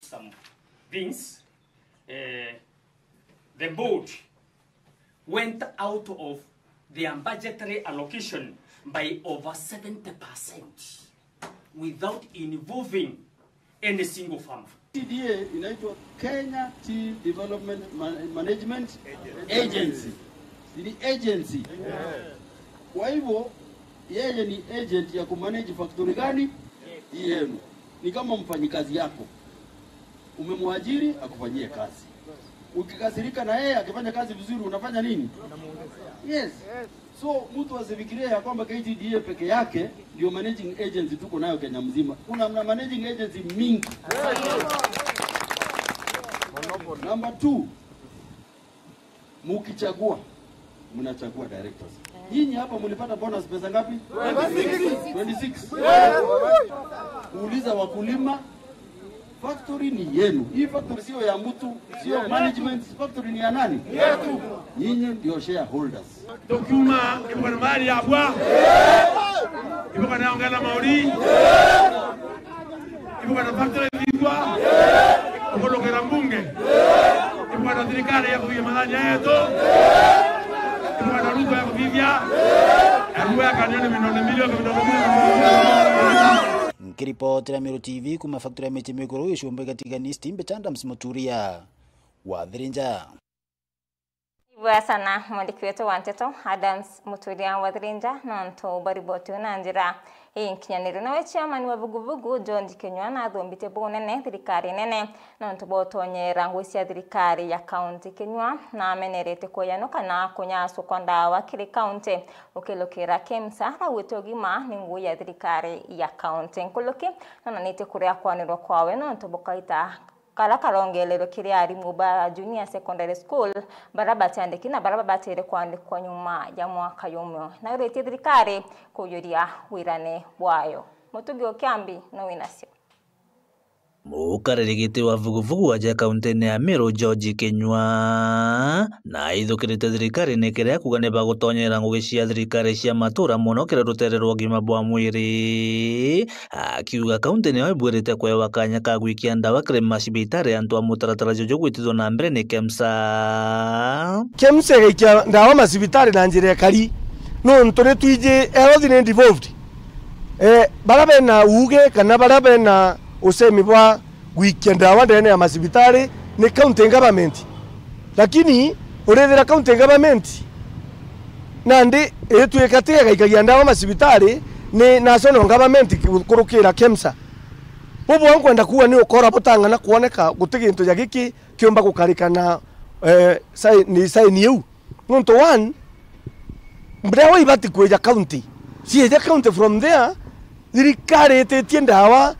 some things. The board went out of their budgetary allocation by over 70% without involving any single farmer. TDA inaitwa Kenya Tea Development Management Agency. Ni agency. Kwa hivyo yeye ni agent ya kumanage factory gani? Yenu. Ni kama mfanyikazi yako. Umemwajiri akufanyie kazi. Ukikasirika na yeye akifanya kazi vizuri unafanya nini? Yes. So mtu asifikirie ya kwamba KTDA peke yake ndio managing agency tuko nayo Kenya mzima. Kuna managing agency mingi. Number 2, mukichagua mnachagua directors. Nyinyi hapa mlipata bonus pesa ngapi? 26. Uuliza wakulima, factory ni yenu. Hii factory sio ya mtu, sio management, factory ni ya nani? Yetu. Nyinyi ndio shareholders. Dokuma ipo na mali hapa. Ipo na ongela mauri. Ipo na factory kubwa. Ipo na mbunge. Ipo na serikali ya kuya madhani yetu. Ipo na ruko ya kuvivya. Ipo ya kanuni milioni Nikiripotera Meru TV kuma factory ya miti migoro ishombe katika Nisti Mbetanda Msimoturia wa Dhirinja. Iwa sana mwandiki wetu wa Nteto Adams Muturia wa Dhirinja na nto bariboti na njira hii nkinyaniro na chairman wa vuguvugu John Kenywa na thombite bonene thirikari nene na nto botonyera ngwisi ya thirikari ya county Kenywa na menerete koyano kana kunyaso konda wa kiri county ukilokera KEMSA na wetogima ningu ya thirikari ya county nkoloke na nite kuria kwanirwa kwawe na nto bokaita kala kalongelero kiri ari muba junior secondary school baraba cyandiki na baraba batere kwandikwa nyuma ya mwaka yomyo na rete thirikari kuyuria wirane bwayo mutugyo kyambi no winasio Mukarerigite wa vuguvugu wa kaunti ya Meru George Kenywa na ithukirite thirikari nekerea kugane bagutonyera ngugi cia thirikari cia matura muno kira rutererwo gima bwa mwiri akiuga kaunti niyo ibwirite kwewa kanya ka gwikia ndawa kire macibitari antu amutaratara jojo gwitithwo na mbere ni KEMSA gikia ndawa macibitari na njire kari no ntone twije health and involved barabe na uge kana barabe na usemi bwa gwikia ndawa ndene ya macibitari ni county government lakini urethera county government nandi etwekatia gaikagia ndawa macibitari ni national government kurukira KEMSA bobo wankwenda kuwa ni ukora butangana kuoneka gutiginto ya giki kiomba gukarikana sign you nonto one mbrawo ibati kweja county si the county from there thirikari etetie ndawa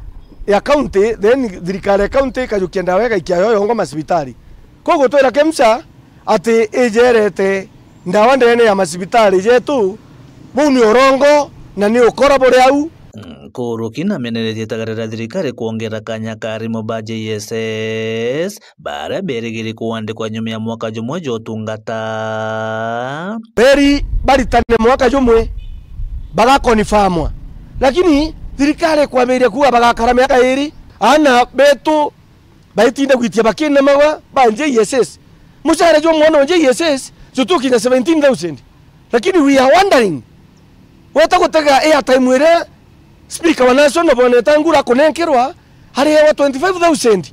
ya county then thirikari ya county kajukia ndawa ya gaikia yoyo macibitari kogo twira KEMSA ati ejerete ndawa ndene ya macibitari jetu bu ni orongo na ni ukora bore au Kuruki na meneretie tagarira thirikari kuongera kanya karimo ba JSS bara berigiri kuandikwa nyuma ya mwaka jumwe jotungata beri baritane mwaka jumwe bagakonifamwa lakini thirikari kwaberia kuwa bagakara miaka iri ana betu baitinda gwitia bakine mawa ba JSS mushara jo mwana JSS zutuki na 17,000 lakini we are wondering wata kutega airtime ire speaker wa national boneta ngura kunenkerwa hari wa 25,000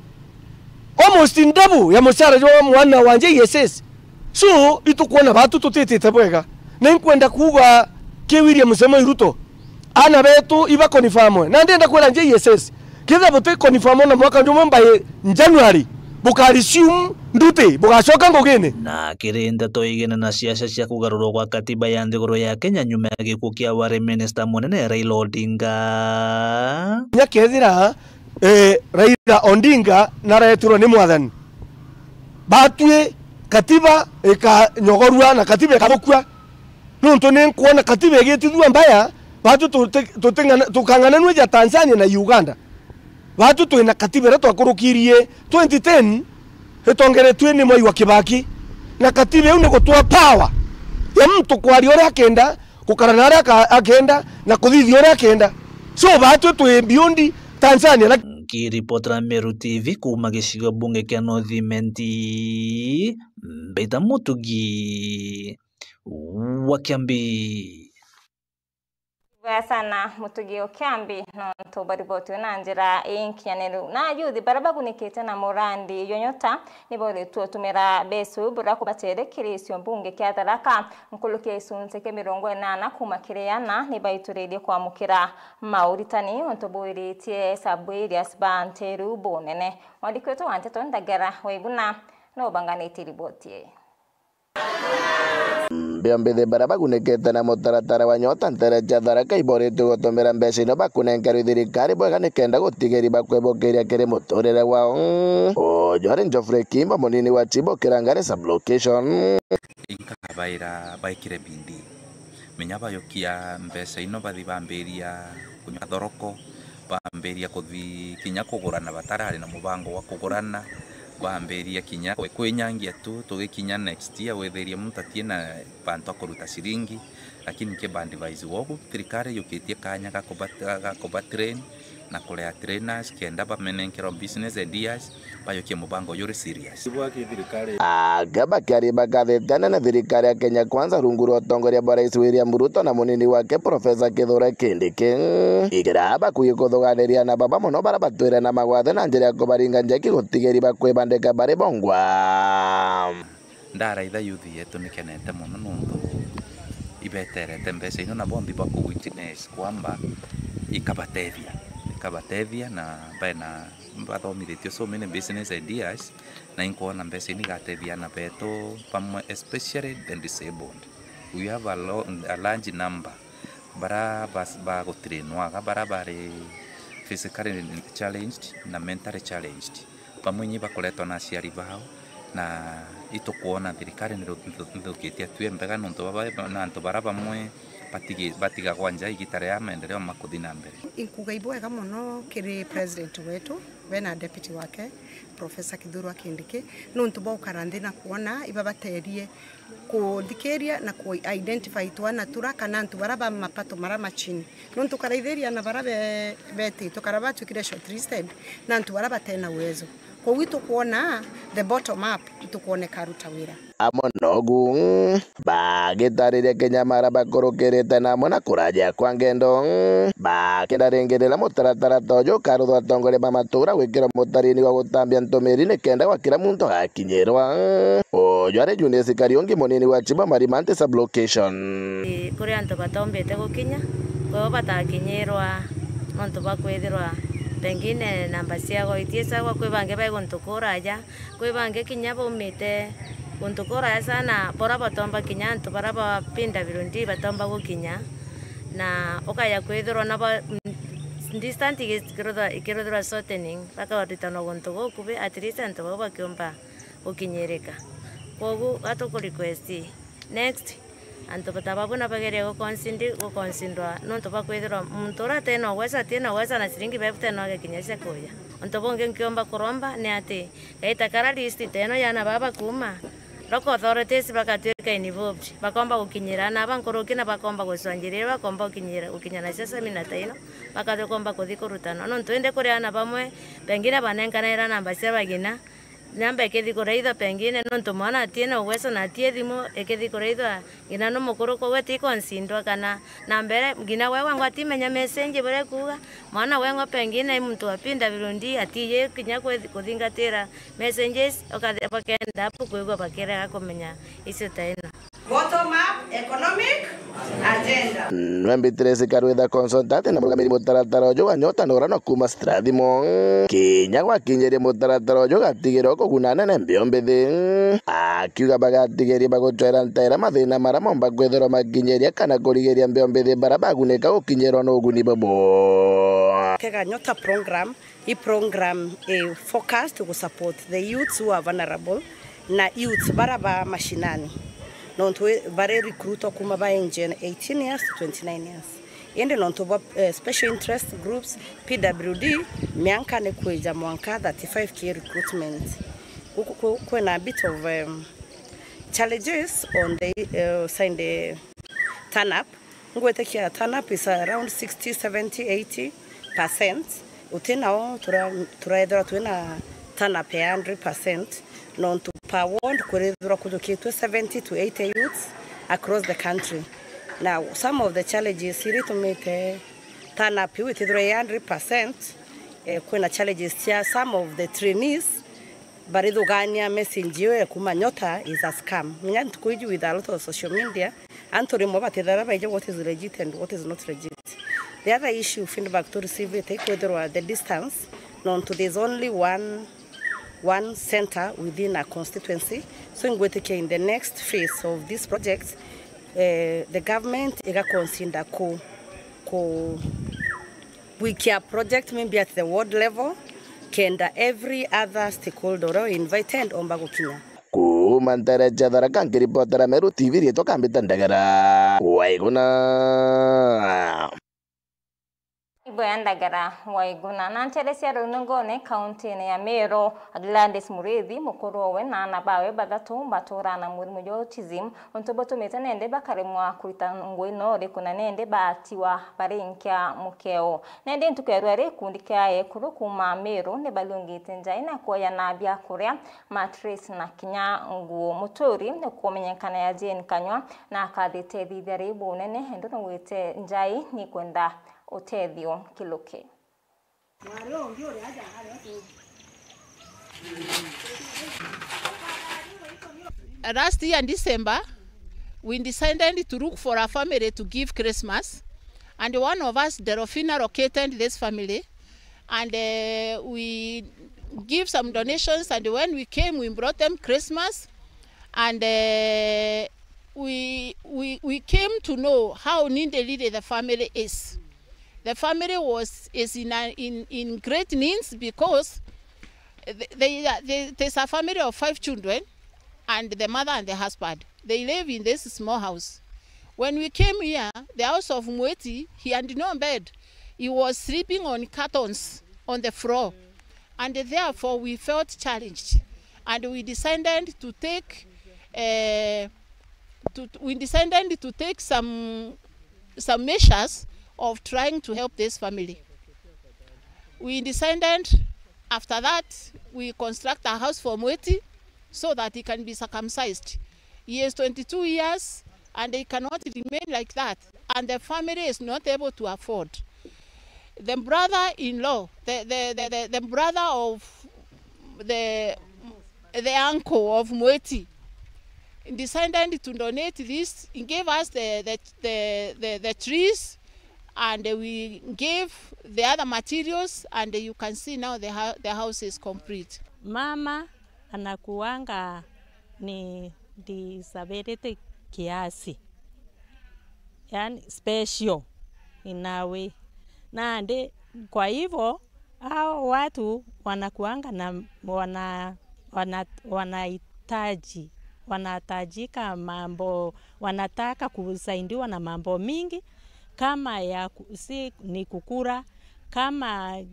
almost in double ya mushara jo mwana wa JSS so itukuona batu tutete bwega nenkwenda kuga ke William Samoei Ruto ana betu iba konifamwe na ndenda kwela JSS kiza bote konifamwe na mwaka njuma mbaye January bukarisium ndute bugashoka ngogene na kirinda toigene na siasa cia kugarurwo kwa katiba ya ndigoro ya Kenya nyuma ya gikuo kia wari minister munene Raila Odinga nyakethira Raila Odinga na returo ni mwathani batue katiba ikanyogorua na katiba ikabukua nonto ne kuona katiba igitithua mbaya batu tukangana nweja Tanzania na Uganda batu twina katiba reto akurukirie 2010 etongeretwe ni Mwai wa Kibaki na katiba une gutwa power ya mtu kwari ore akenda kukarana ore akenda na kuthithia ore akenda so batu twe beyond Tanzania Nikiripotera Meru TV kuma gĩcigo bunge kĩa North Imenti, Mbita Mutugi wa Kiambi. Sana Mutugi wa Kiambi no tubariboti na njira inkinyanero na yuthi barabagunikite na Morandi Yonyota nibole tuotumira besu bura kubatere kirisio bunge kya Tharaka nkuluke isunze ke 80 kuma kireana nibaiturede kwa mukira mauritani ontobwiritie sabwiri asbanteru bonene wadikweto wanteto ndagara waiguna no banganite ribotie Mbĩambĩthĩ bara bagunĩkĩte na mũtaratara wa Nyota Ntereja Tharaka iboretwo gũtũmĩra mbeca ino bakunengerwo thirikari bwega nĩkenda gũtigĩria bakwĩbũkĩria kĩrĩ mũtũrĩre wao. Ojwari Geoffrey Kimba mũnini wa Chibok Kirangare sublocation inkabaira baikire bindi menya bayokia mbeca ino bathi bamberia kunywa thoroko bamberia kuthi kinya kugurana batarari na mubango wa kugurana bamberia kinya kwenyangia tu tugikinya next year wetheria mutatie na bantu akuruta shiringi lakini ke band device wogu thirikari yukitie kanya gakuba train na kulea trainers kenda bamenenkero business ideas bayokie mubango yuri serious agaba kari bagathĩtana na thirikari ya Kenya Kwanza rungu rwa ũtongoria wa Rais William Ruto na munini wake Professor Kithure Kindiki igiraba kuyikuthuganĩria na baba muno bara batwire na magwathe na njĩra ya kũbaringa njeki gũtigĩri bakwĩbandĩka barĩ bongwa ndaraitha yuthi yetu nikenete muno nundu ibeterete mbeca ino na bondi bako witness kwamba ikabatethia na bena bathomithĩtio so many business ideas na inkuona mbeca ini gatethia na beto pamwe especially the disabled. We have a large number bara bagũtrainwaga bara bari physically challenged na mentally challenged pamwe nyi bakoretwo na aciari bao na itukuona thirikari nithũkĩtie atue mbega nundu na antu bara bamwe batiga gwanja igitare ya maendeleo makuthi na mbere. Inkuga ibwega muno kiri president wetu bena deputy wake Professor Kithure Kindiki nuntu baukaranthi na kuona ibabaterie kuthikeria na ku identify twana turaka na antu baraba mapato mara machini nuntu karaithiria na barabe beti tukaraba tukire shortlisted na antu baraba tena uwezo kwa wito kuona the bottom up itukuoneka ruta wira amonogu bagĩtarĩria Kenya mara bakũrũkĩrĩte namo na kũraja kwa ngendo bakĩndarengerera mũtaratara tojo karuthwa atongoria ba matura gwĩkĩra mũtarini wa gũtambia ntũmĩri nĩkenda gwa kila muntu gakinyĩrwa ojware Julius Kariungi munini wa Chibok Marimanti sublocation kuri antu batombete gukinya kwa batakinyĩrwa nontu bakwithirwa pengine namba ciago itiesa kwa kwibange baguntukuraja kwibange kinya bomete kuntukura sana bora batomba kinya antu bara bapinda birundi batomba gukinya na okaya kwithirwa na ba distant ikirodra shortening baka watitano gontogo kube at least antu baba kiomba ukinyereka kogu atoko request next antu batababuna bagere go consindwa nonto bakwithirwa muntora teno wesa na siringi bebte no gekinyesha koya antu bonge kiomba kuromba ne ate gaita kara list teno yana baba kuma Local authorities bakatweka involved bakomba gukinyirana bankorokina bakomba guswanjirira bakomba ukinyana sasa minataino bakatokomba kuthikurutanwa no twende kureana bamwe pengine banenkanira namba cia bagina namba ekethikoreitha pengine no ntumwana atiena uwezo na atie thimo ekethikoreitha gina no mukuru ko weti konsindwa kana na mbere gina wewe ngwatimenya message bure kuga mwana wengo pengine mtu apinda birundi atiye kinya kuthingatira messages okakenda hapo kuigwa bakera akomenya icio taino bottom up economic agenda Nwembitiresi Karwitha consultant na mugamiri mũtaratara ũyũ wa Nyota Norano kuma Strathimo kinya gwakinyĩria mũtaratara ũyũ gatigĩrwo kũgunana na mbĩombithi akiuga bagatigeria bagũtwara ntera mathĩna mara momba kwethero makinyĩria kana kũrigĩria mbĩombithi bara bagunĩka gũkinyĩrwo na ũguni bobo Kega Nyota program focused to support the youths who are vulnerable na youths bara ba mashinani nonto bare recruit kuma ba engine 18 years to 29 years ende nonto special interest groups PWD mianka ne kuja mwanka 35k recruitment kuna a bit of challenges on the sign the turn up ngwete kia turn up is around 60 70 80% utinao turaethera twina turn up 100% non to per ward kurethera kujukitwe 70 to 80 youths across the country. Now some of the challenges here to meet turn up with 100%. Kuna challenges here, some of the trainees baridugania message yo kumanyota is a scam. Minyan tukuiju with a lot of social media and to remove what is legit and what is not legit. The other issue feedback to receive it whether the distance known to there's only one center within a constituency. So in the next phase of this project, the government is consider wikia project maybe at the ward level, kenda every other stakeholder invited ombago Kenya. Kumantara jadara kankiri potara Meru TV rieto kambita ndagara Waiguna Ndagara Waiguna nancheresia runongone county ya Meru Gladys Murithi mukuru we na nabawe bathatu baturana murimu jo autism ontoboto metanende bakaremwa kurita ngwino ri kuna nende batiwa barinkia mukeo nende ntukerwa ri kundika ekuru kuma Meru ne balungite njaina koya na bya kuria matrix na kinya nguo muturi ne kumenyekana ya Jane Kanywa na akathite thithari bunene hendo no wite njai ni kwenda Otedio Kiluke. Last year in December, we decided to look for a family to give Christmas, and one of us, Delphina, located this family, and we give some donations. And when we came, we brought them Christmas, and we came to know how needy the family is. The family is in great needs because there's a family of 5 children and the mother and the husband. They live in this small house. When we came here, the house of Mweti, he had no bed. He was sleeping on cartons on the floor. And therefore we felt challenged. And we decided to take some measures of trying to help this family. We decided after that we construct a house for Mweti so that he can be circumcised. He is 22 years and he cannot remain like that, and the family is not able to afford. The brother-in-law, the brother of the uncle of Mweti, decided to donate this. He gave us the trees, and we gave the other materials, and you can see now the house is complete. Mama anakuanga ni disability kiasi, yani special in a way. Na ande kwa hivyo hao watu wanakuanga na wanahitajika mambo, wanataka kusaidiwa na mambo mingi kama ya si ni kukura, kama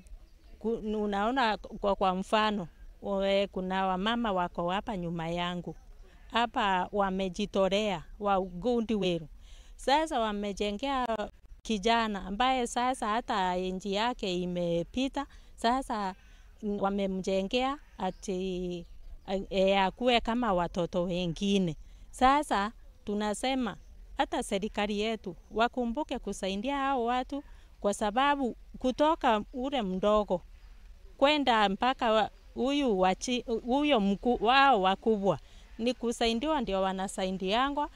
unaona kwa mfano kuna wamama wako hapa nyuma yangu hapa wamejitolea wa Gundi Weru. Sasa wamejengea kijana ambaye sasa hata enji yake imepita. Sasa wamemjengea ati akuwe kama watoto wengine. Sasa tunasema hata serikali yetu wakumbuke kusaidia hao watu, kwa sababu kutoka ule mdogo kwenda mpaka huyo mkuu wao wakubwa ni kusaidiwa, ndio wanasaidiangwa.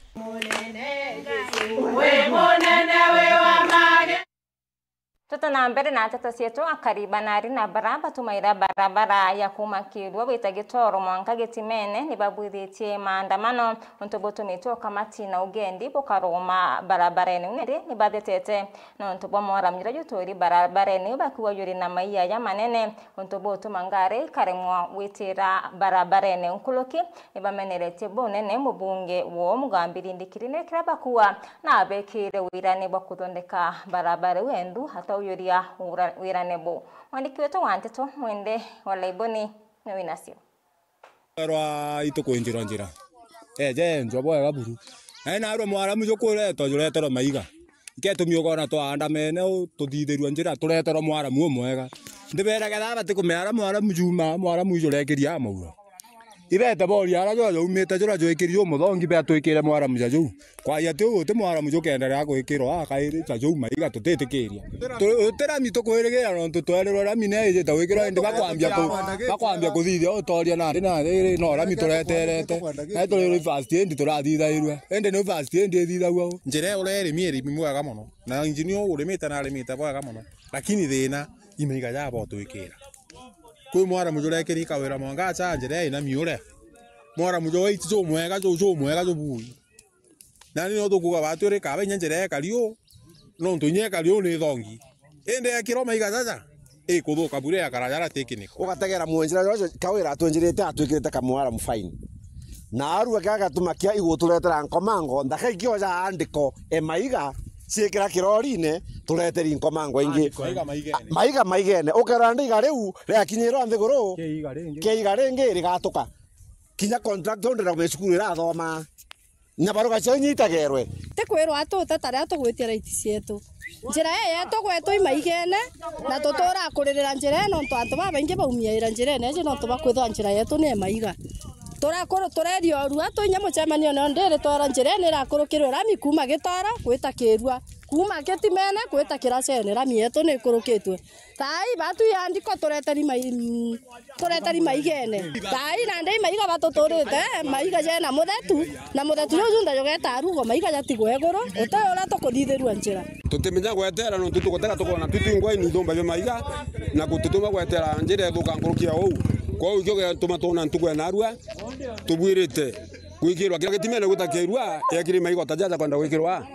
Toto na mbere na tata sietu akariba nari na baraba tumaira barabara ya kumakirwa wita Gitoro Mwanka Getimene ni babwithitie maandamano ontoboto mito kamati na ugendi bokaroma barabareni unere ni badetete no ontobo mora mira jutori barabareni bakuwa yuri na maiya ya manene ontoboto mangare karemwa witira barabareni unkuloki ni bamenerete bonene mubunge wo mugambiri ndikirine krabakuwa na abekire wirane bakudondeka barabara wendu hata uyuria wiranebo mwandiki wetu wanteto mwende walaiboni na winasio rwa itukwinjira njira je njobo ya buru na ro mwara mujukure to juretero maiga iketumio gona twanda mene tuthithirwa njira turetero mwara mu mwega ndibera gatha bati kumera mwara mujuma mwara mujure kiria maura ibete bori ara jo umete jora jo ikirio muthongi be atwikire mwara mujajo kwa ya tu te mwara mujo kendera gwikirwa akairi tajo maiga tutetikiria tera mito kwirigira no tutwererwa rami ne ije tawikirwa ndi bakwambia kuthithia utoria na riri no rami tureterete na turi fast end turathithairwe ende no fast end ithithagwa njire ureri mieri mwega muno na engineer urimite na arimite bwega muno lakini thina imeiga jabo twikira kwi mwara mujure kiri kawira mwanga cha njire ina miure mwara mujo iti jo mwega jo bui nani no tukuga batwire ka benya njire kario no ntunye kario ni thongi ende akiro maiga jaja kuthuka bure akarajara tekini ugategera mwenjira jo kawira atwenjirite atwikirite kamwara mufaini na aru akaga tumakia iguturetera nkomango ndaka ikioja andiko emaiga cikira kirorine tureteri nkomango ingi maiga maigene ukeranda iga riu riakinyirwa nthiguru keiga ringi rigatuka kinya contractor ndira gwicukuru irathoma nyabaruga cianyitagerwe tikwirwa atuta taria tugwitia raiti cietu njira yetu gwetu imaigene na tutura kuririra njira eno ntu babaingi baumiaira njira ene no tubakwithwa njira yetu ni maiga turakuru turerio rua tunya mucemanio no ndiri twara njira ni rakurukirwa rami kuma gitora gwita kirua kuma gitimene gwita kiracene rami yetu ni kurukitwe tai batu yandiko tureteri maigene tai na ndei maiga batuturite maiga jena muthetu yo junda yogeta arugo maiga jatigwe iguru utayora tukuthithirwa njira tutimenya gwetera no tutugotera tukona tutingwa ni thomba bya maiga na gututuma gwetera njira thuka nkurukia u kwa hiyo gyo tuma tona ntugwe narua tubwirite gwikirwa kira gitimene gutakirwa yakiri maiga tajaja kwenda gwikirwa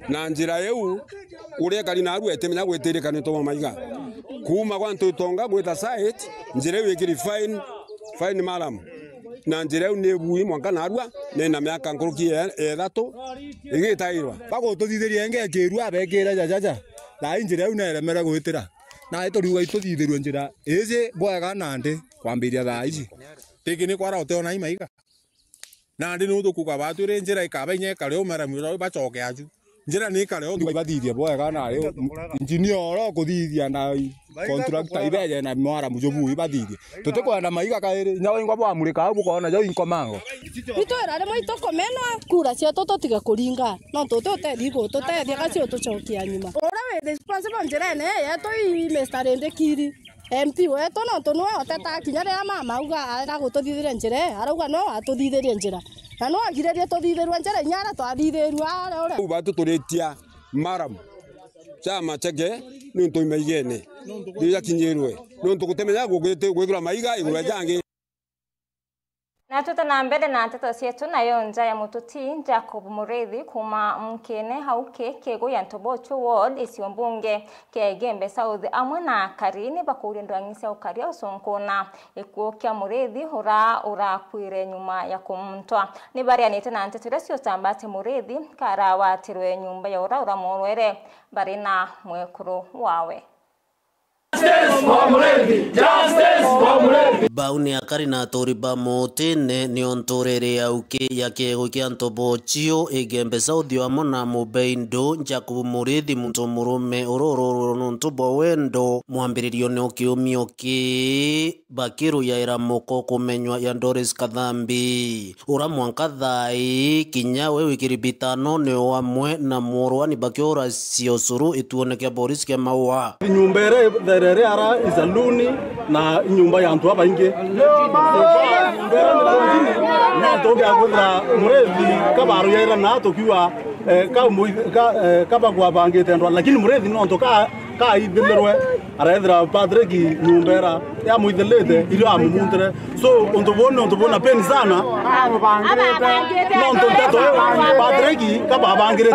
na njira yeu uria kali narua etemenya gwetirika ni tuma maiga kuma kwa ntutonga gwita site njira wikiri fine malam na njira yeu ne bui mwanka narua ne na miaka nkurukia ethatu igitairwa bako tuthithirie ngekirwa bekira jajaja na njira yeu ne remera gwitira na ituriuga ituthithirwe njira ici bwega nandi kwambiria thaa ici tikini kwara uteona imaiga nandi no tukuga batwire njira ikabenya kare umera mwiro bacoke aju njira ni kare o bathithia bwega na yo engineer oro kuthithia na contractor ibeje na mwara mujobu ibathithia tutikwenda maiga kairi nyawo ingwa bwamurika au bukona jo inkomango itwera rimo itokomenwa kura cia tutige kuringa no tutethiko tutethia gacio tucokia nyuma ora we responsible njira ne yetu Mr. Rendekiri MP wetu no tunwe oteta kinya ria mama uga ara gututhithire njira arauga no atuthithirie njira na no agirerie tuthithirwe njira inyara twathithirwa ora ubatu turetia maram chama cheke ni ntoimeigene ndiya kinyirwe no ntukutemenya gwikira maiga igura jange na tutana mbele na nteto cietu nayo nja ya mututi Jacob Mureithi kuma mkene hauke kego ya Ntobocho ward isiyombunge Gembe South amwe na Karini bakuri ndwangisa ukaria usonkona ikuo kya Mureithi ura kwire nyuma ya kumtwa ni bari anite na nteto cio tambate Mureithi kara watirwe nyumba ya ura morwere bari na mwekuru wawe Bauni akari na tori ba motene ni ontorere auke ya kego kia Ntobochio Gembe South amona mubeindo Jacob Mureithi muntu murume ororo nontubo wendo mwambiririo ne okiumio ki bakiru ya iramoko kumenywa ya Doris Kathambi ura mwanka thai kinya wewe kiribitano ne wamwe na murwani bakiora siosuru ituoneke Boris ke mawa nyumbere therere ara izaluni na nyumba ya antu abainge na toge agura Mureithi kabaru yaira na tokiwa kabagwa bangite ndo lakini Mureithi no toka ithilirwe araithira Patrick nyumbera ya muithelete irio amumuntere so ontobona peni sana no ntonteto Patrick kababangire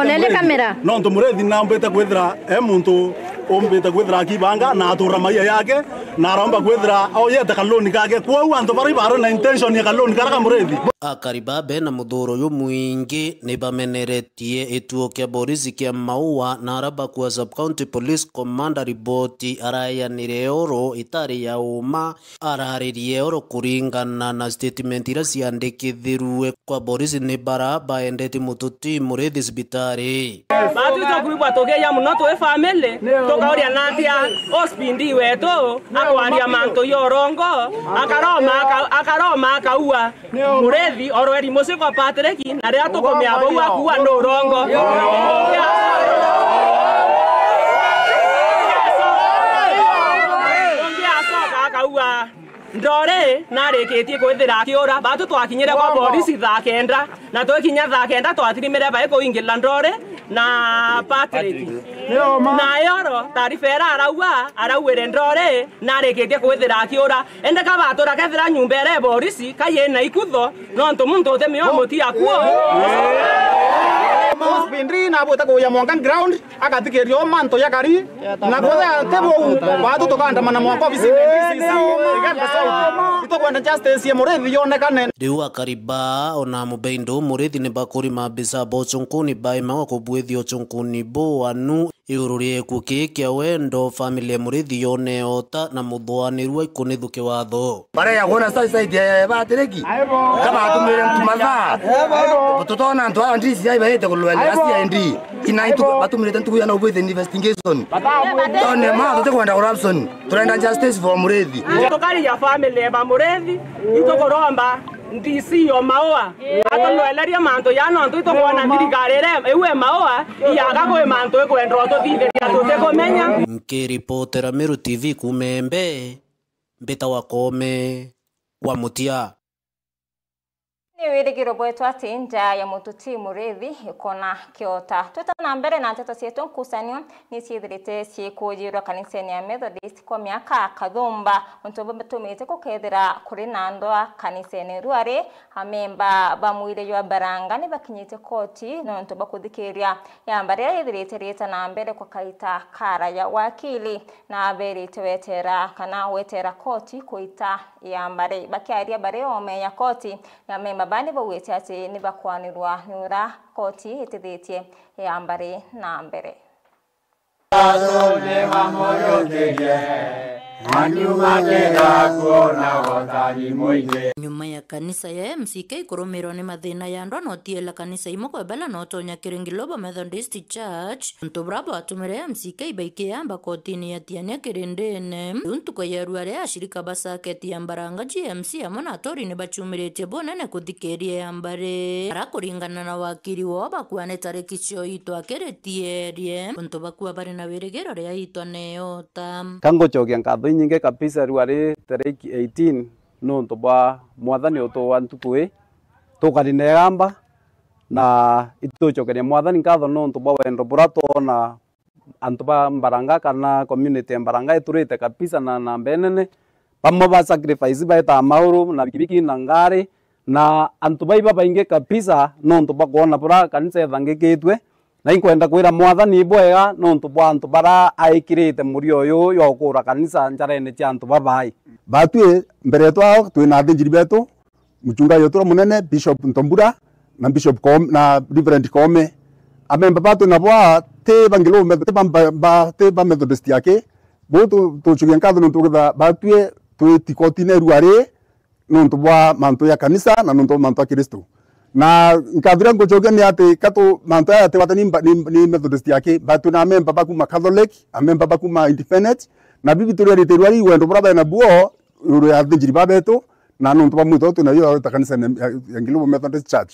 no Mureithi na mbeta kwithira muntu ombeta kwithira kibanga na atura maia yake na aromba kwithira oyeta kaloni kake kwa antu bari baro na intention ya kaloni karaka Mureithi akaribabe na muthuro yu mwingi ni bameneretie ituo kia Boris kia maua na araba kwa sub county police commander riboti araya nireoro itari ya uma araririe oro kuringana na statement ira ciandikithirwe kwa Boris ni baraba endeti mututi Mureithi cibitari batu to kuibwa toge ya muno to family to Nonga uria natia ospindi wetu akwaria manto yorongo akaroma akaua Murethi orweri musiko Patrick na ria tukomia bau akuwa no rongo akaua Ndore nareketie kwithira kiura batu twakinyire kwa polisi thaa kenda na twakinya thaa kenda twathirimire bae kuingila Ndore na Patrick na yoro tarifera arauwire Ndore nareketie kwithira kiura ende kabatura kethira nyumbere polisi kayena ikutho no ntumuntu utemio mutia kuo Ospindri na bota ko ya mongan ground akathikirio manto ya kari na kwa tebo batu tukandamana mwako visini itokwenda justice ya Murethi yonekane riu akariba ona Mubeindo Murethi ni bakuri mabisa bochunkuni baima kubwithio chunkuni bo anu iguru kuki kia wendo family ya Murethi yone ota na muthwanirwa ikunithuke watho bare ya gona side ya batereki kama atumire mtumatha tutona ndo andisi ya bahete kulwela asia ndi inaitu batumire tantu yana ubwithe investigation tone ma tukwenda corruption turenda justice for Murethi tukari ya family ya Murethi itokoromba ndisi yo maoa atonweleria manto ya no ntu itokwana thirikarire ewe maoa yaga kwe manto ekwendro tuthitheria tutekomenya nkiripotera Meru TV kumembe mbeta wakome wa mutia ni wirigiro bwetu ati nja ya mututi Murethi ikona kiota twita na mbere na nteto cietu nkusanio ni ciithirite ciikujirwa kanisani ya Methodist kwa miaka kathumba ontobo batumite kukethira kuri na ndoa kanisani ruare amemba bamwire yo baranga ni bakinyite koti no ontobo kuthikiria ya mbere ithirite rita na mbere kwa kaita kara ya wakili na mbere twetera kana wetera koti kuita ya mbere bakiaria bare ome ya koti ya memba bani bawete ati ni bakwanirwa nyura koti itithetie ya mbere na mbere nyuma ya kanisa ya MCK kurumirwo ni mathina ya ndwa no tiela kanisa imo kwebela no tonya Kiringiloba Methodist Church ntobrabo atumire MCK baike amba kotini ya tiania kirindene untuko ya ruare ashirika basaketi ya Mbaranga GMC amona atori ni bachumirete bonene kuthikeria ya mbare arakuringana na wakiri wo bakwane tariki cio ito akeretierie unto bakwa bari na wirigero ria ito neota kango chogia ngatho nyinge kabisa ruare tariki 18 no ntoba mwathani uto wantukui tukarine gamba na ituchokene mwathani ngatho no ntoba wendo burato na antoba Mbaranga kana community Mbaranga iturite kabisa na benene pamwe ba sacrifice baita mauru na bikibiki na ngari na antoba iba bainge kabisa no ntoba kuona bura kanisa ethangikitwe na inkwenda kwira mwathani bwega no ntoba antobara aikirite muri oyo yokura kanisa njarene cia antoba bai batue mbere twao twina thinjiri betu mchungaji wetu munene Bishop Ntombura na Bishop na Reverend Kome amemba batu na bwa te bangilo te ba Methodist yake bo tuchugia nkatho no tukitha batue twitikotine ruare no ntobwa manto ya kanisa na no ntobwa manto ya Kristo na nkadhira ngochoge ni ati kato manto ya te watani ni Methodist yake batu na memba bakuma Catholic amemba bakuma Independent na bibi turia riteruari wendo brother na buo uru ya thinjiri babetu na no ntobwa mwito tu na yo ta kanisa ya Ngilo Methodist Church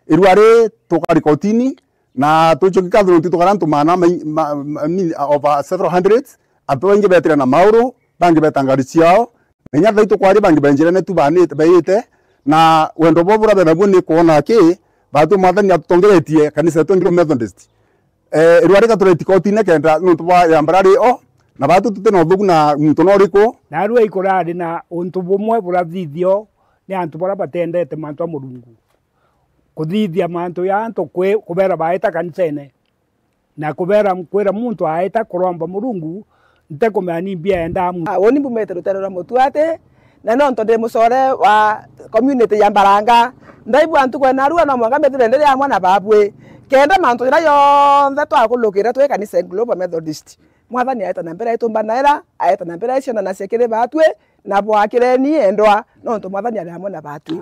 iruare tukari kotini na tucho kikadhiro titukarantu mana over several hundreds apengi betira na mauro bangi betangari ciao nenya thaitu kwari bangi benjirene tu banite bayite na wendo bobura bena buni kuona ki batu mwathani atutongeretie kanisa yetu Ngilo Methodist iruare ka turetikotine kenda nuntu bwa yambarari o na batu tuteno thugu na muntu no riko na aru ikurari na untu bumwe burathithio ni antu bara batendete mantu Mulungu kuthithia mantu ya antu kubera baita kanisene na kubera kwira muntu aita kuromba Mulungu nte kumani bia enda mu woni bumete ruterera mutuate na no ntonde musore wa community ya Mbaranga ndaibu antu kwena ruwa na mwanga methirende ya mwana babwe kenda mantu ira yonthe twakulukira twe kanisa Global Methodist mwathani aita na mbere itumbanaira aita na mbere cio na ciakire batwe na bwakireni endwa no ntu mwathani ari hamwe na batwe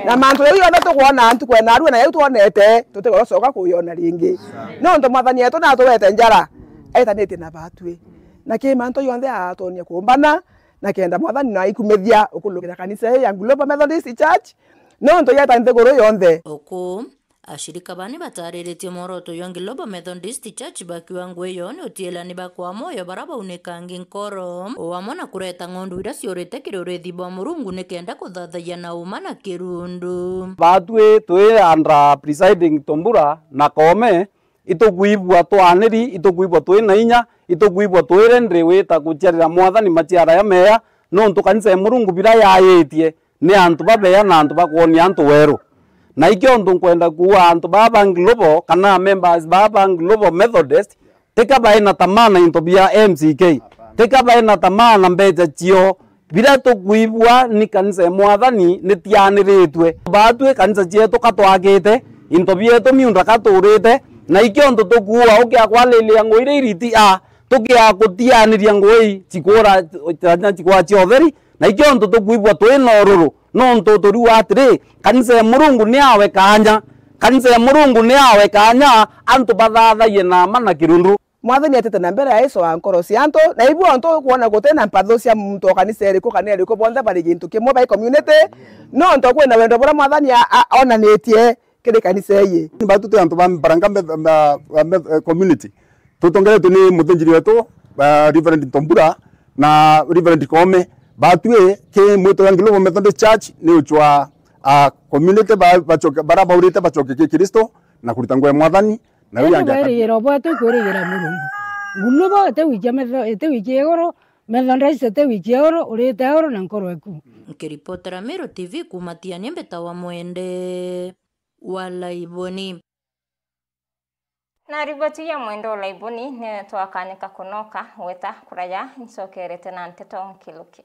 na mantu yo yothe tukwona antu kwena ruwa na yo tuonete tutigorocoka kuyona ringi no ntu mwathani etu na tuwete njara aita niti na batwe na ke manto yonthe atonia kumbana na kenda mwathani na ikumethia ukulukira kanisa ya Global Methodist Church no nto yata nthegoro yonthe oku ashirika bani batariretie moroto ya Global Methodist Church bakiwa ngweyo ni utielani bakwa moyo baraba unekangi nkoro wamona kureta ng'ondu ira ciorete kirurithi bwa Murungu nikenda kuthathaiya na uma na kirundu batwe twe andra presiding Tombura na Kome itukuibwa twaniri itukuibwa twe na inya itukuibwa twire ndri wita kucherera mwathani machiara ya meya no ntu kanisa ya Murungu bira yayitie ni antu babeya na antu bakuonia antu weru na ikyo ntu kwenda kuwa antu baba Global kana members baba Global Methodist tika baina tamana into bia MCK tika baina tamana mbeja chio bira tukuibwa ni kanisa ya mwathani ni tianiritwe batwe kanisa chietu katwagite into bietu miunda katurite na ikyo ntu tukuwa ukia kwalilia ngoire iriti tukia kutianiria ngoi chikora chikwa chiotheri na ikyo ntu tukuibwa twina ururu no ntu turi watiri kanisa ya Murungu ni awe kanya kanisa ya Murungu ni awe kanya antu bathathaie na mana kirundu mwathani atete na mbere ya iso ankoro cianto na ibu onto kuona gutena mpatho cia muntu kanisa eriko kana eriko bonthe bari gintu kimwe by community no nto kwena wendo bora mwathani onanitie kiri kanisa iyi batutu antu baranga community tutongere ni muthinjiri wetu Reverend Tombura na Reverend Kome batwe ke mwito ya Global Methodist Church ni uchwa community bara baurite bachoke ke Kristo na kuritangwa mwathani na uya ngaka yero bwato kurigera Murungu ngulubo te wiki egoro Methodist te wiki egoro urite egoro na nkoro eku nkiripotera Mero TV kumatia Mbeta wa Mwende walaiboni na riboti ya Mwendo walaiboni ni twakanika kunoka weta kuraya nsokerete na nteto nkiluki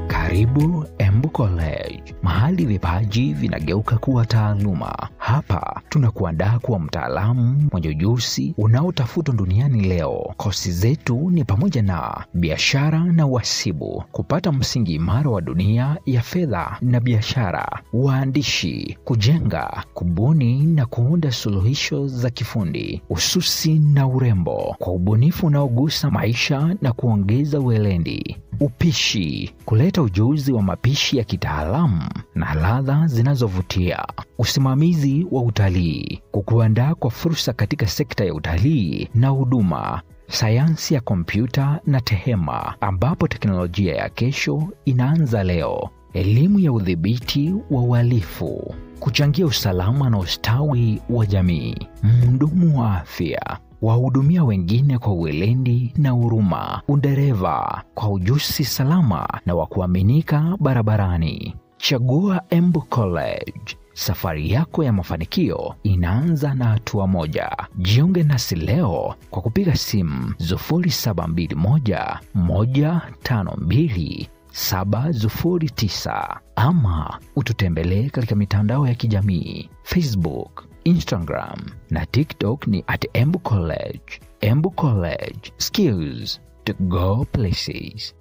Karibu Embu College, mahali vipaji vinageuka kuwa taaluma. Hapa tunakuandaa kuwa mtaalamu mwenye ujuzi unaotafutwa duniani leo. Kozi zetu ni pamoja na biashara na uhasibu, kupata msingi imara wa dunia ya fedha na biashara, uandishi, kujenga, kubuni na kuunda suluhisho za kifundi, ususi na urembo kwa ubunifu unaogusa maisha na kuongeza uelendi, upishi, kuleta ujuzi wa mapishi ya kitaalamu na ladha zinazovutia, usimamizi wa utalii, kukuandaa kwa fursa katika sekta ya utalii na huduma, sayansi ya kompyuta na tehema ambapo teknolojia ya kesho inaanza leo, elimu ya udhibiti wa uhalifu, kuchangia usalama na ustawi wa jamii, mhudumu wa afya, wahudumia wengine kwa uelendi na huruma, udereva kwa ujuzi salama na wa kuaminika barabarani. Chagua Embu College. Safari yako ya mafanikio inaanza na hatua moja. Jiunge nasi leo kwa kupiga simu 0721 152 709 ama ututembelee katika mitandao ya kijamii Facebook, Instagram na TikTok ni @Embu College. Embu College, skills to go places.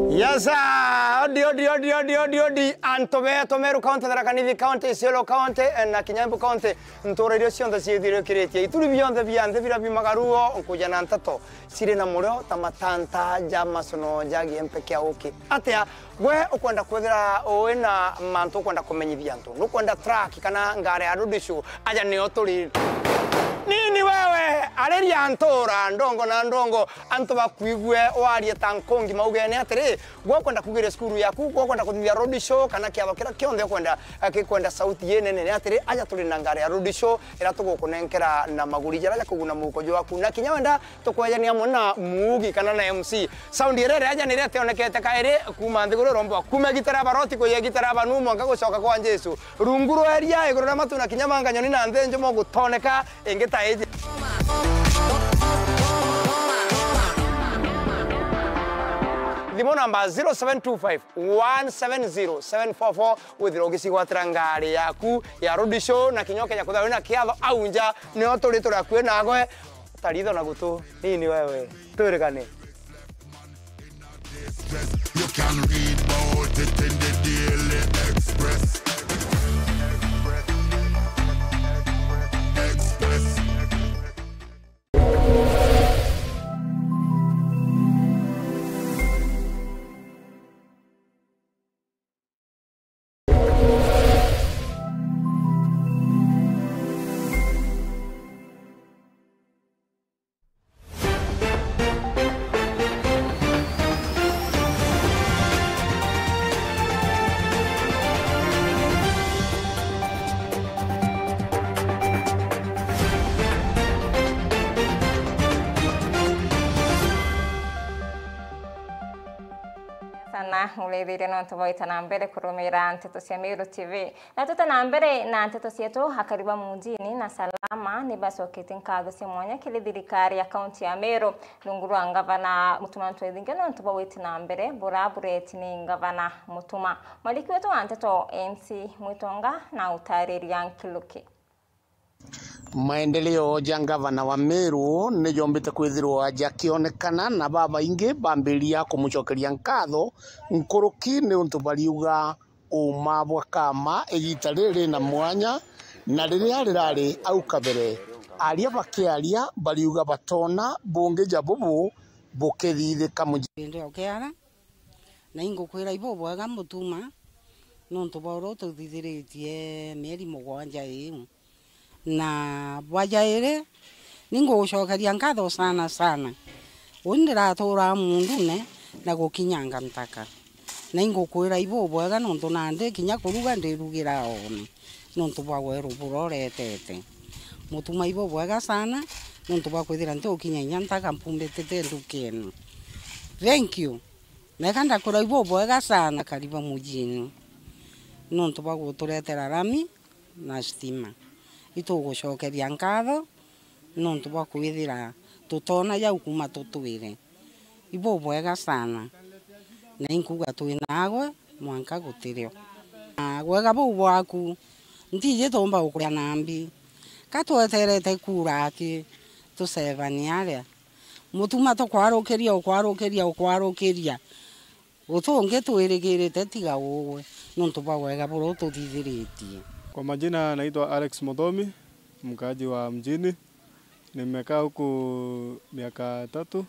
Yes, odi anto meru county Tharaka Nithi county Isiolo county na Kinyambu county ntorerio cionthe ciithire kiretie ituri bionthe bianthe bira bimagaruo nkuja na ntato sire na murio tamatanta jamasono jagi empeke oki atia we ukwenda kwethira wina mantu ukwenda kumenyithia antu nukwenda track kana ngare arudishu aja ni oturi nini wewe areria antora ndongo na ndongo anto bakwigwe warie tankongi maugene atiri gwakwenda kugire skuru yaku gwakwenda kuthia road show kana kiabo kira kionthe kwenda sauti yenene atiri aja tuli na ngari ya road show ira tugukunenkera na maguri jara kuguna mukojo waku na kinyawenda tukwajania mona mugi kana na MC sound irere aja nire tionekete kaire kuma nthiguru rombo kuma gitara baroti ko ye gitara banumo ngagucoka kwa Jesu runguru eria iguru na matuna kinyamanga nyoni na nthenjo mo gutoneka ingita eje Thimo namba 0725 170 744 withirogisi gwatira ngari yaku ya road show na kinyoke ya kuthawe na kiatho aunja ni oturito ra kwe nagwe taritho na gutu nini wewe turekane You can read about it in the Daily Express. Mulethire no tuvoita na mbere kurumira Nteto cia Meru TV na tuta na mbere na nteto cietu hakariba mujini na salama ni basokete nkatho cia mwanya kile thirikari ya kaunti ya Meru rungu rwa ngavana Mutuma Ntwethinge no tuvoita na mbere burabureti ni ngavana Mutuma maliki wetu wa Nteto MC Mwitonga na utarĩria Nkiluki Maendeleo ja ngavana wa Meru ni jombite kwithirwa jakionekana na baba ingi bambiria kumucokeria nkatho nkuruki ni untu bariuga uma bwa kama igita riri na mwanya na riria rirari au kabere aria bakiaria bariuga batona bunge jabubu bukethithika mujinde okeara na ingukwira ibo bwaga Mutuma nontu boro tuthithiritie mieri mugwanja iu na bwajaire ningucokeria nkatho sana undiratura mundune na gukinyanga ntaka na ingukwira ibo bwaga nontu nande kinya kuruga ndirugira one nontu bwagweru buroretete Mutuma ibo bwaga sana nontu bwakwithira nti ukinya ntaka mpumbetete ndukenu thank you na kanda kura ibo bwaga sana kariba mujini nontu bwaguturetera rami na stima itugucokeria nkatho nontu bwakwithira tutona jau kuma tutwire ibo bwega sana na inkuga twinagwe mwanka gutirio gwega bau bwaku ntije tomba ukuria nambi katweterete kura ati tusevania aria Mutuma tukwarukiria utunge twirigirite tiga uwe nontu bwega buru tuthithiritie. Kwa majina naitwa Alex Muthomi, mkaaji wa mjini. Nimekaa huku miaka 3.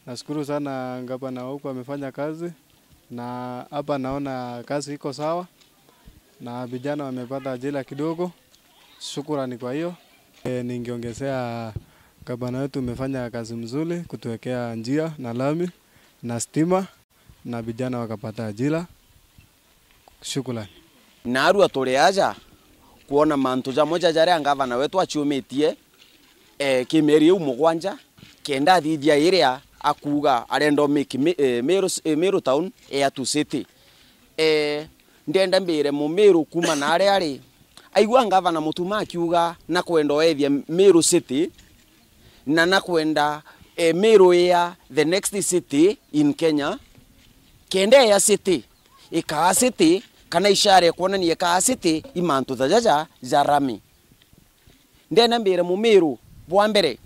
Nashukuru sana ngavana huku amefanya kazi na hapa naona kazi iko sawa na vijana wamepata ajira kidogo. Shukrani kwa hiyo. Ningeongezea gavana wetu umefanya kazi mzuri kutuwekea njia na lami na stima na vijana wakapata ajira. Shukrani. Na arua tuliaja kuona mantu jamoja jare ngavana wetu achiumitie kimeri umugwanja kenda thithia iria akuga arendo make Meru town to city ndenda mbere mu Meru kuma na ari aigua ngavana Mutuma akiuga na kwenda ethia Meru city na kwenda Meru ya the next city in Kenya kenda ya city ika city kana ishare kuonania ka city imantu thajaja jarami ndena mbere mu Meru bwa mbere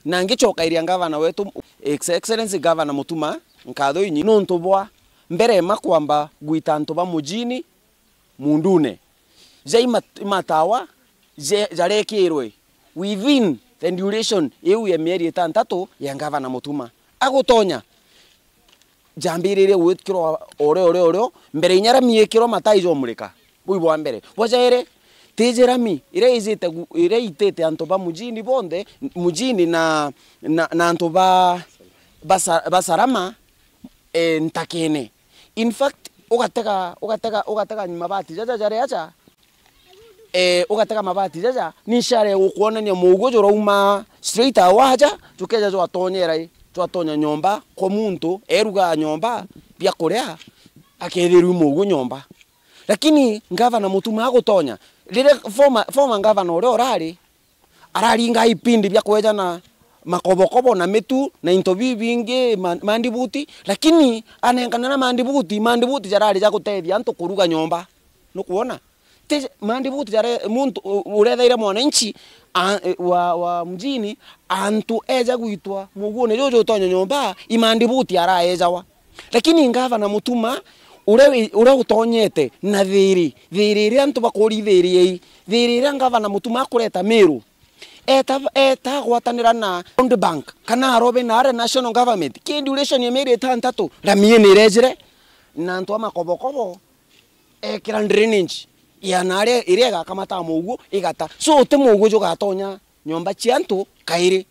na ngicoka iria ngavana wetu excellency governor Mutuma nkatho inyi nontu bwa mbere makwamba gwita ntu ba mujini mundune jai matawa jarekirwe within the duration eu ya mieri 6 ya ngavana Mutuma agutonya jambirire gwikirwo ore mbere inyara miekiro mataijo murika bui bwa mbere bwajaire tejerami ire itete anto ba mujini bonde mujini na anto ba basarama ntakene. In fact ugatega mabati jaja acha ugatega mabati jaja nishare ukuonania mugo uma straight awaja tukeja jo atonyera twatonya nyomba kwa muntu eruga nyomba bya korea akeriru mugo nyomba. Lakini ngavana mutuma agutonya rire former ngavana ore orari araringa ipindi bya kweja na makobokobo na metu na interview bingi mandibuti, lakini anengana na mandibuti jarari ja gutethia antu kuruga nyomba no kuona te mandibuti jare muntu urethaire mwananchi wa mjini antu eja guitwa mugune jojo tonya nyomba imandibuti araejawa. Lakini ngavana mutuma ure utonyete na thiri antu bakuri thiri ngavana mutuma kureta Meru eta gwatanira na World Bank kana arobe na are national government ki duration ya mere tantatu la miene rejere na antu amakobokobo kira drainage ya nare irega kama ta mugu igata so te mugu jo gatonya nyomba chiantu kaire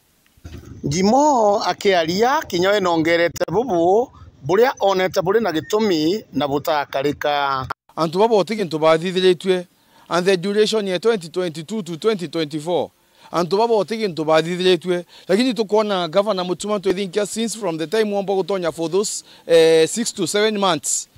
Jimo akiaria kinyoe nongerete bubu buria onete buri na gitumi na butakarika antu babo tikintu bathithiritwe and the duration ya 2022 to 2024 antu babo tikintu bathithiritwe, lakini tukona governor mutuma to think since from the time womba gutonya for those 6 to 7 months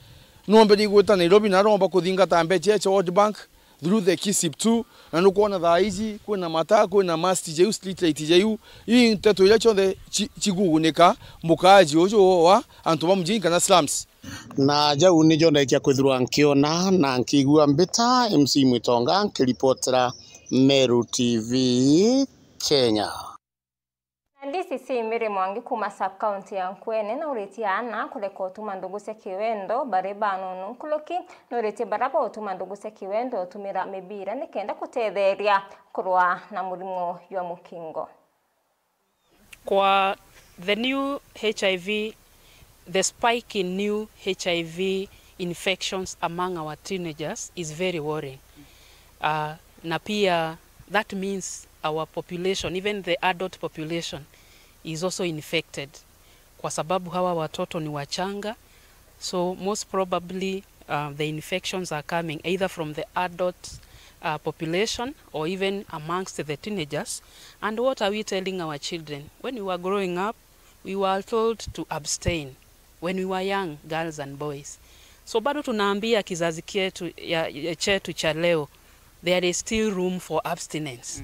nombe digweta Nairobi na romba kuthinga tambe cheche World Bank through the KISIP2 na nukuona thaizi kuna mata kuna mast jeu street light jeu hii nteto ile chonde chigugunika mukaji ojo wa antu ba mjini kana slums na jau ni jonda ikia kwithirwa nkiona na nkigua mbita MC Mwitonga nkiripotera Meru TV Kenya. DCC Mary Mwangi kuma sub-county ya Nkwene na ureti ana kuleko utuma nduguse kiwendo bareba nunu kuloki na ureti baraba utuma nduguse kiwendo utumira mebira nikenda kutetheria kurwa na murimo ywa mukingo. Kwa the new HIV, the spike in new HIV infections among our teenagers is very worrying. Na pia that means our population, even the adult population, is also infected. Kwa sababu hawa watoto ni wachanga, so most probably the infections are coming either from the adult population or even amongst the teenagers. And what are we telling our children? When we were growing up, we were told to abstain when we were young, girls and boys. So bado tunaambia kizazi chetu cha leo, there is still room for abstinence.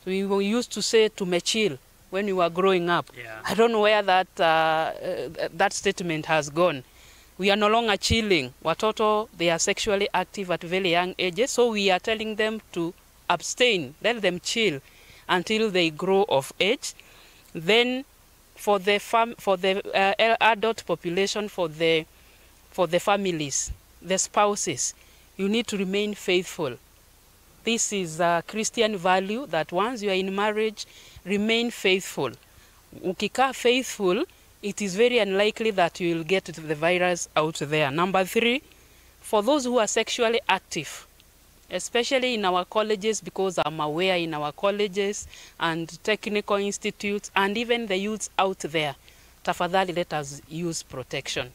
We used to say tumechill when we were growing up. Yeah. I don't know where that statement has gone. We are no longer chilling. Watoto, they are sexually active at very young ages, so we are telling them to abstain, let them chill until they grow of age. Then for the adult population, for the families, the spouses, you need to remain faithful. This is a Christian value that once you are in marriage, remain faithful. Ukika faithful, it is very unlikely that you will get the virus out there. Number 3, for those who are sexually active, especially in our colleges, because I'm aware in our colleges and technical institutes and even the youths out there, tafadhali let us use protection.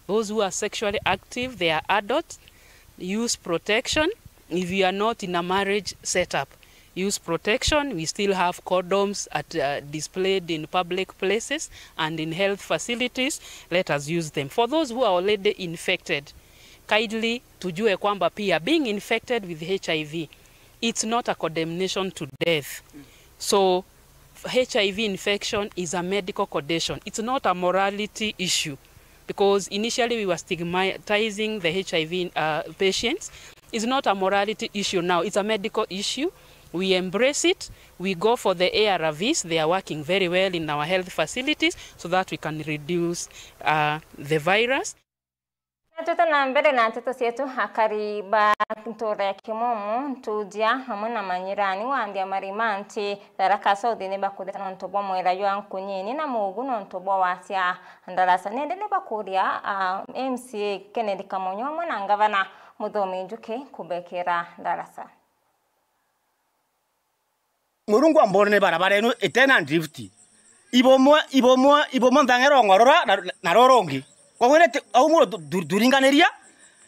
Those who are sexually active, they are adults, use protection. If you are not in a marriage setup, use protection. We still have condoms displayed in public places and in health facilities. Let us use them. For those who are already infected, kindly tujue kwamba pia being infected with HIV, it's not a condemnation to death. So HIV infection is a medical condition. It's not a morality issue, because initially we were stigmatizing the HIV patients. It's not a morality issue now, it's a medical issue. We embrace it, we go for the ARVs, they are working very well in our health facilities so that we can reduce the virus. Tuta na mbele na tata sietu hakariba ntore ya kimomo tujia hamuna manyirani waambia marimanti daraka saudi neba kudeta ntobo mwela yoan kunyini na mugu ntobo wasia ndalasa nende neba kuria MCA Kennedy Kamonyo mwana ngavana Muthomi Njuki kubekera darasa. murungu ambone barabara eno etena drift ibomo ndangero ngorora na rorongi kwa wene au muro duringaneria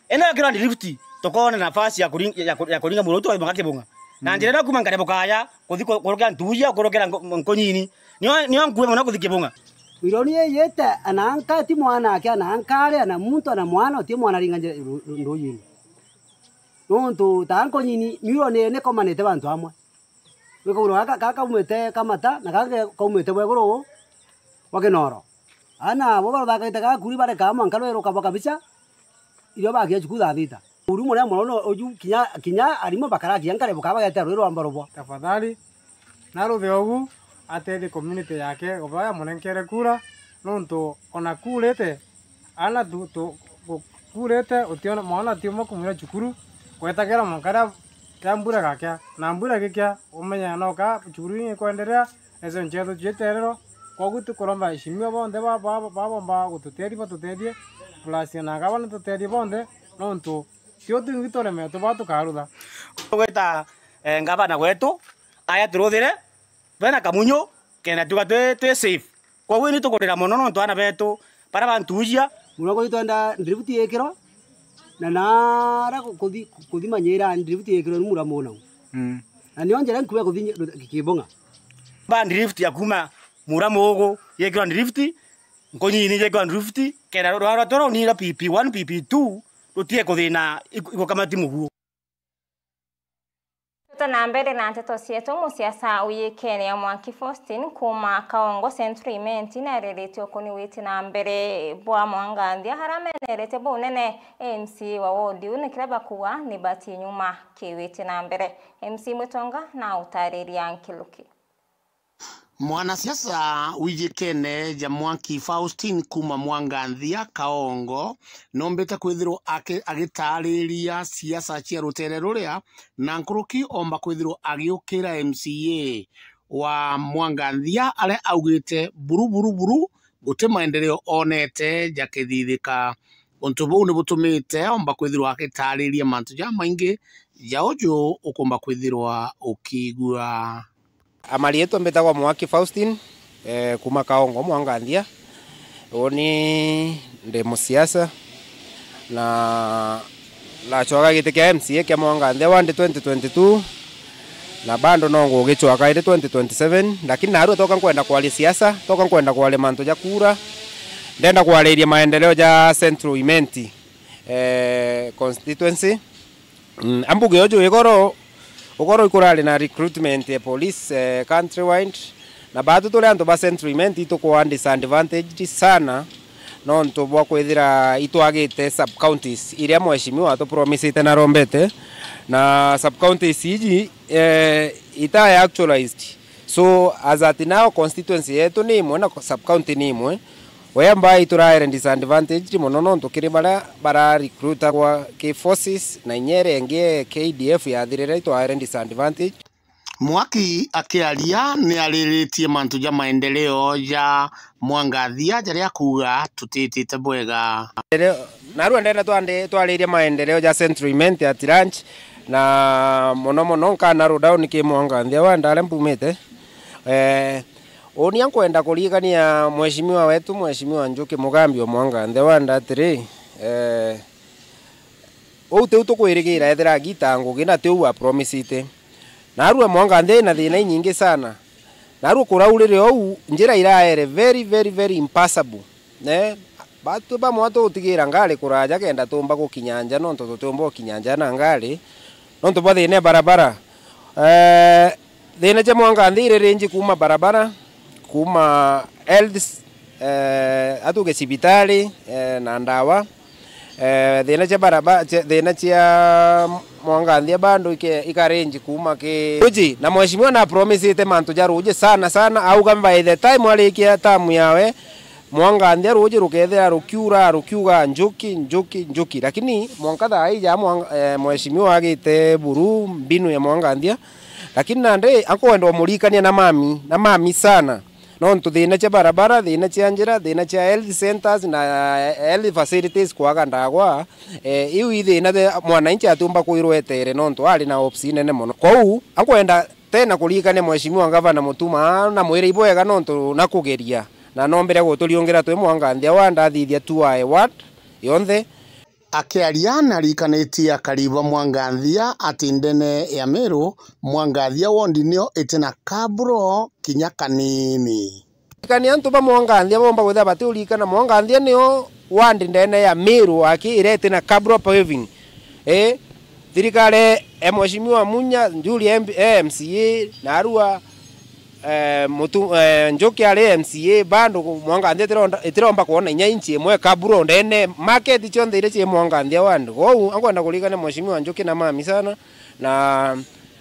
ena kira drift tokona nafasi ya kuringa muro to ibanga kebunga na njira kuma ngare bokaya kuthi koroka ntuya korokera nkonyini niyo ngwe mona kuthi kebunga ironi yete ananka ti mwana ake anankare ana muntu ana mwana ti mwana ringa ndoyini nonto tanko nyini mirone ne komanete bantu amwe wekoro kaka umete kamata na kaka kaumete bwegoro wakenoro ana bobaro bakaita ka kuri bare kama nkalo ero kabaka bicha iyo bagiye chukudha thita uri mwana mwana oju kinya arimo bakara kiankare bukaba yatero ero ambarobo tafadhali naro theogu atende community yake obaya munenkere kura nonto ona kurete ana tu kurete utiona mwana timo kumira chukuru kwetagera mukara kambura gakya na mbura gikya umenya noka chukuru kuendelea ezo ncheto jeterero kogutu koromba ishimio bonde baba gututeri batutedie plus na gabana tutedi bonde nonto tio tungitore meto batu karuda kweta ngabana wetu aya turuthire bena kamunyo kena tuga twe safe kwa wini tukorera mono nonto ana betu para bantujia murako itenda drifuti yekero na nara kuthi manyira drifuti yekero mura mona na nionjera nkuwe kuthi kibonga ba drift yakuma mura mogo yekero drift nkonyini yekero drift kena rora toro ni la pp1 pp2 tutie kuthina ikokamati muguo Tuna mbere na nteto cietu musiasa uyikene ya Mwangi Faustin kuma Kaongo Centriment na reretio kuni witi na mbere bwa Mwangandia haramenerete bunene MC wa wodi unikiraba kuwa ni bati nyuma kiwiti na mbere MC Mutonga na utariri Ankiluki. Mwanasiasa wijikene ja Mwangi Faustin kuma Mwangandia Kaongo nombeta kwithiro agitariria siasa cia rutere ruria na nkuruki omba kwithiro agiukira MCA wa Mwangandia ale augite buru guti maendeleo onete jakithithika untu bau ni butumite omba kwithiro agitariria mantu ja maingi jaojo ukomba kwithiro ukigua. Amali yetu mbetagwa Mwangi Faustin kuma Kaongo Mwangandia oni ndi musiasa na la chwaga gite kia MCA kia Mwangandia wande 2022 na bando nongo gichwaga ide 2027 lakini naru toka kwenda kwa siasa toka kwenda kwa manto ja kura ndenda kwa ile maendeleo ja Central Imenti constituency ambuge yojo yegoro ukoro ikurali na recruitment ya police countrywide na bado tole anto ba Centriment ito kwa disadvantage sana nonto bwa kwithira itwagite sub counties iria mweshimiwa to promise tena rombete na sub counties iji ita actualized so as at now constituency yetu ni imwe na sub county ni imwe whereby ituraire disadvantage mono nonto kiri bara recruiter kwa K forces na nyere ngie KDF ya thirira ituraire disadvantage. Mwaki akiaria ni ariritie mantu ja maendeleo ja Mwangathia jaria kuga tutitite bwega naru ndenda twaririe maendeleo ja Centriment at ranch na mono kana ro down ki Mwangathia wandale mpumite oni ankwenda kuligania mheshimiwa wetu mheshimiwa Njuki Mugambi wa Mwangathia wanda 3 oute utukwirigira ethera gitango gina te uwa promise ite narua Mwangathia na thina nyingi sana narua kuraurire ou njira iraere very impassable ne batu ba mwato utigira ngale kuraja kenda tumba kukinyanja nonto tutumba kinyanja na ngale nonto bathine barabara thina cha Mwangathia range kuma barabara kuma health atuge sibitali na ndawa thina cha barabara thina cha Mwangathia bando ikarenji kuma ke uji na mheshimiwa na promise ite mantu ja ruje sana au kamba the time alikia tamu yawe Mwangathia ruje rukethera rukiuga njuki lakini mwankatha aija mheshimiwa agite buru mbinu ya Mwangathia lakini nande akwenda mulikania na mami sana nonto thina cha barabara thina cha njira thina cha health centers na health facilities kwaga ndagwa iu thina mwananchi atumba kuirwetere nonto ali na opsi nene mono kwau akwenda tena kulikane mheshimiwa gavana Mutuma na mwire ibwega nontu na kugeria na nombere guturiongera twi mwanganthia wa ndathithia tuae ward yonthe akiaria na rikanitie akariba mwanganthia ati ndene ya Meru mwanganthia wondi nio itena kabro kinya kanini kani antu ba mwanganthia bomba gwetha bati urikana mwanganthia nio wandi ndene ya Meru aki irete na kabro paving thirikari mheshimiwa Munya Njuri MCA na Arua Njoki ari MCA bando mwanganthia itiromba kuona inya inchi imwe kaburo ndene market chonde ire chi mwanganthia wandu go angwenda kulikana mheshimiwa Njoki na mami sana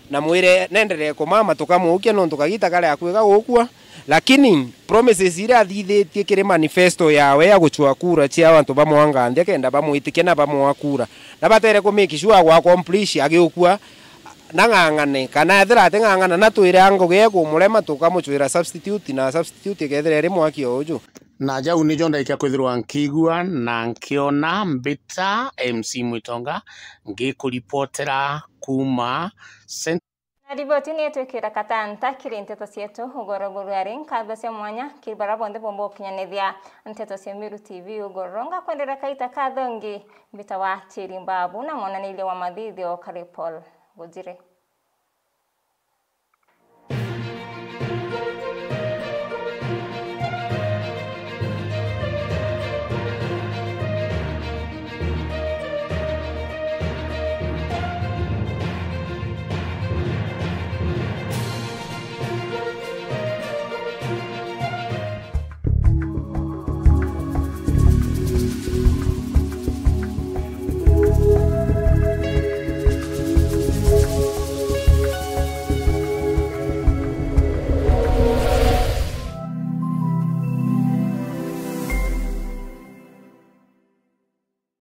na mwire nenderere kumama tukamuukia no tukagita kale akwega gukua lakini promises ira athithitie kiri manifesto yawe ya guchwa kura chia abantu ba mwanganthia kenda bamwitike na bamwakura na batere ku make sure gwa complete agiukua nangangane kana ethira atengangana na twire ango geko murema tukamuchwira substitute na substitute kethira ri mwaki oju na jau ni jonda ikia kwithirwa nkigua na nkiona mbita MC Mwitonga ngikuripotera kuma na riboti ni twikira katanta kiri nteto cietu ugoro burari nkatho cia mwanya kibara bonde bombo kinyanithia nteto cia Miru TV ugoronga kwendera kaita kathongi mbita wa Chirimbabu na mwananiile wa mathithio Karipol Gujire.